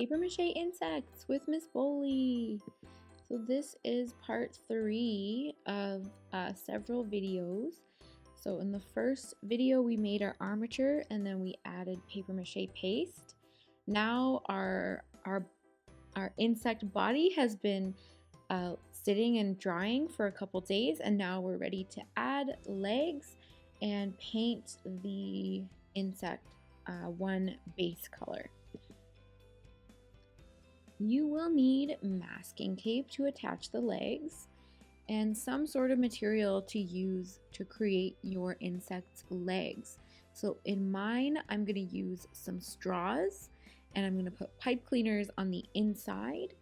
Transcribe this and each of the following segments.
Paper Mache insects with Ms.Boley. So this is part 3 of several videos. So in the first video we made our armature and then we added paper mache paste. Now our insect body has been sitting and drying for a couple days, and now we're ready to add legs and paint the insect one base color. You will need masking tape to attach the legs and some sort of material to use to create your insect's legs. So in mine, I'm going to use some straws and I'm going to put pipe cleaners on the inside.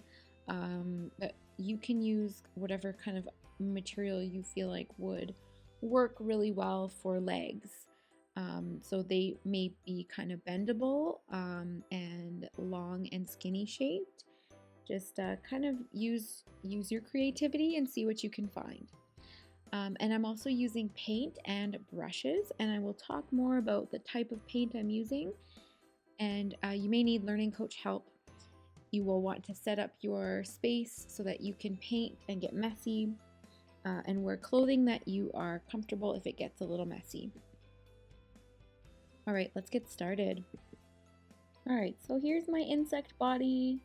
But you can use whatever kind of material you feel like would work really well for legs. So they may be kind of bendable and long and skinny shaped. Just kind of use your creativity and see what you can find. And I'm also using paint and brushes, and I will talk more about the type of paint I'm using. And you may need learning coach help. You will want to set up your space so that you can paint and get messy, and wear clothing that you are comfortable if it gets a little messy. All right, let's get started. All right, so here's my insect body.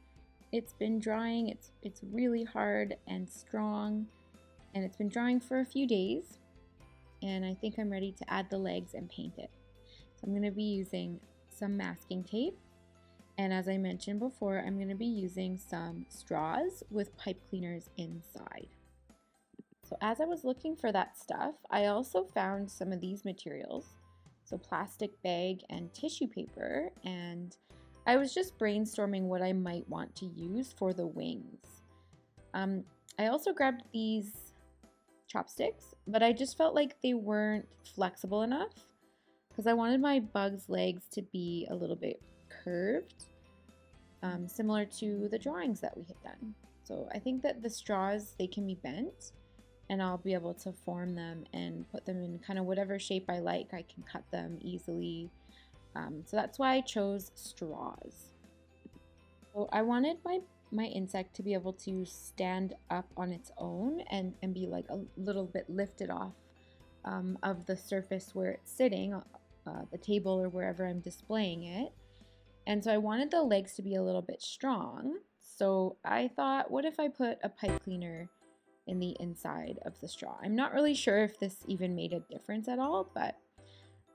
It's been drying. It's really hard and strong, and it's been drying for a few days, and I think I'm ready to add the legs and paint it. So I'm going to be using some masking tape, and as I mentioned before, I'm going to be using some straws with pipe cleaners inside. So as I was looking for that stuff, I also found some of these materials, so plastic bag and tissue paper, and I was just brainstorming what I might want to use for the wings. I also grabbed these chopsticks, but I just felt like they weren't flexible enough because I wanted my bug's legs to be a little bit curved, similar to the drawings that we had done. So I think that the straws, they can be bent, and I'll be able to form them and put them in kind of whatever shape I like. I can cut them easily. So that's why I chose straws. So I wanted my insect to be able to stand up on its own and be like a little bit lifted off of the surface where it's sitting, the table or wherever I'm displaying it. And so I wanted the legs to be a little bit strong. So I thought, what if I put a pipe cleaner in the inside of the straw? I'm not really sure if this even made a difference at all, but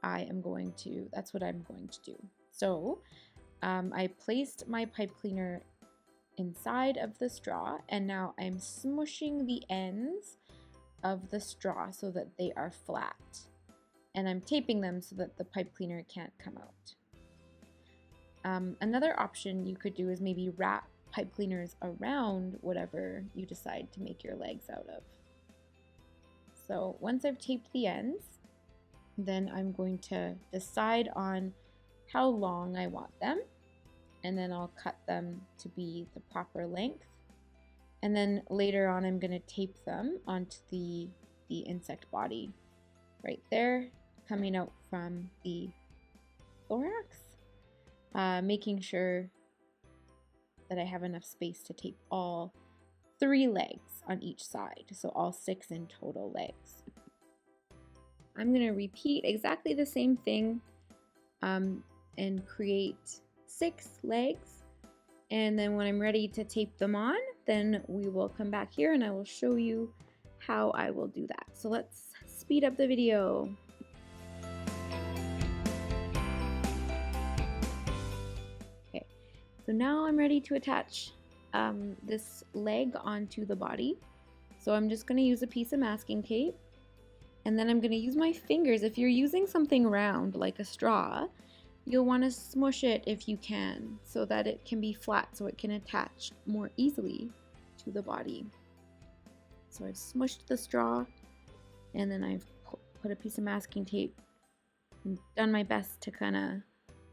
that's what I'm going to do. So I placed my pipe cleaner inside of the straw, and now I'm smushing the ends of the straw so that they are flat. And I'm taping them so that the pipe cleaner can't come out. Another option you could do is maybe wrap pipe cleaners around whatever you decide to make your legs out of. So once I've taped the ends, then I'm going to decide on how long I want them, and then I'll cut them to be the proper length. And then later on, I'm going to tape them onto the insect body right there, coming out from the thorax, making sure that I have enough space to tape all 3 legs on each side, so all 6 in total legs. I'm going to repeat exactly the same thing and create 6 legs, and then when I'm ready to tape them on, then we will come back here and I will show you how I will do that. So let's speed up the video. Okay, so now I'm ready to attach this leg onto the body. So I'm just going to use a piece of masking tape. And then I'm going to use my fingers. If you're using something round like a straw, you'll want to smush it if you can so that it can be flat so it can attach more easily to the body. So I've smushed the straw and then I've put a piece of masking tape and done my best to kind of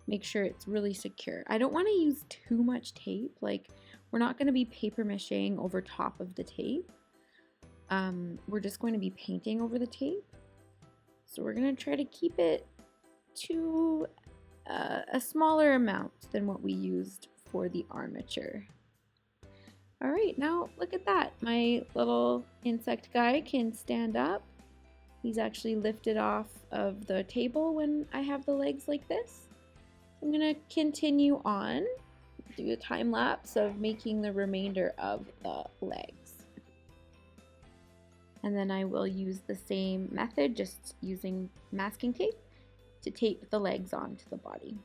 make sure it's really secure. I don't want to use too much tape. Like, we're not going to be paper macheing over top of the tape. We're just going to be painting over the tape. So we're going to try to keep it to a smaller amount than what we used for the armature. All right, now look at that. My little insect guy can stand up. He's actually lifted off of the table when I have the legs like this. I'm gonna continue on, do a time lapse of making the remainder of the legs. And then I will use the same method, just using masking tape to tape the legs onto the body.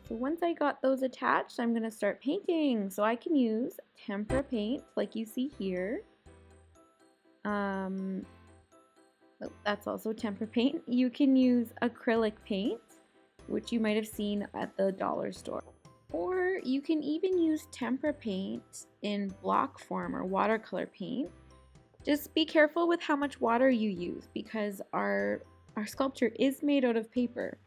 So once I got those attached, I'm going to start painting. So I can use tempera paint like you see here. That's also tempera paint. You can use acrylic paint, which you might have seen at the dollar store. Or you can even use tempera paint in block form or watercolor paint. Just be careful with how much water you use because our sculpture is made out of paper.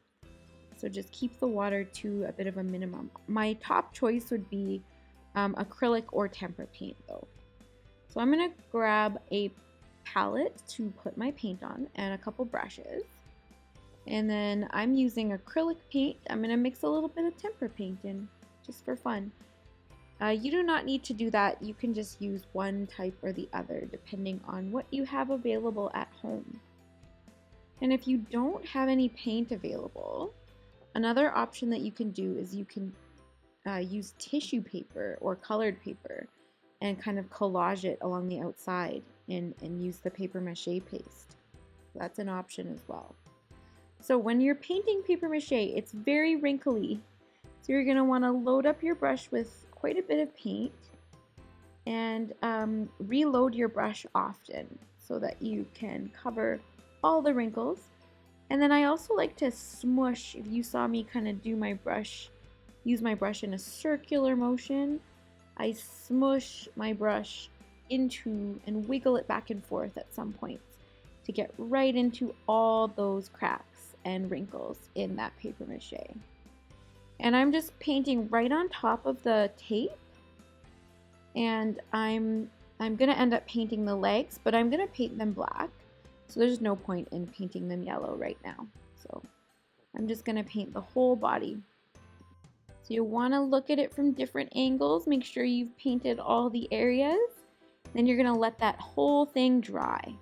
So just keep the water to a bit of a minimum. My top choice would be acrylic or tempera paint though. So I'm gonna grab a palette to put my paint on and a couple brushes. And then I'm using acrylic paint. I'm gonna mix a little bit of tempera paint in just for fun. You do not need to do that. You can just use one type or the other depending on what you have available at home. And if you don't have any paint available, another option that you can do is you can use tissue paper or colored paper and kind of collage it along the outside and use the paper mache paste. That's an option as well. So when you're painting paper mache, it's very wrinkly. So you're going to want to load up your brush with quite a bit of paint and reload your brush often so that you can cover all the wrinkles. And then I also like to smush, if you saw me kind of do my brush, use my brush in a circular motion, I smush my brush into and wiggle it back and forth at some points to get right into all those cracks and wrinkles in that paper mache. And I'm just painting right on top of the tape, and I'm gonna end up painting the legs, but I'm gonna paint them black. So there's no point in painting them yellow right now. So I'm just gonna paint the whole body. So you wanna look at it from different angles, make sure you've painted all the areas. Then you're gonna let that whole thing dry.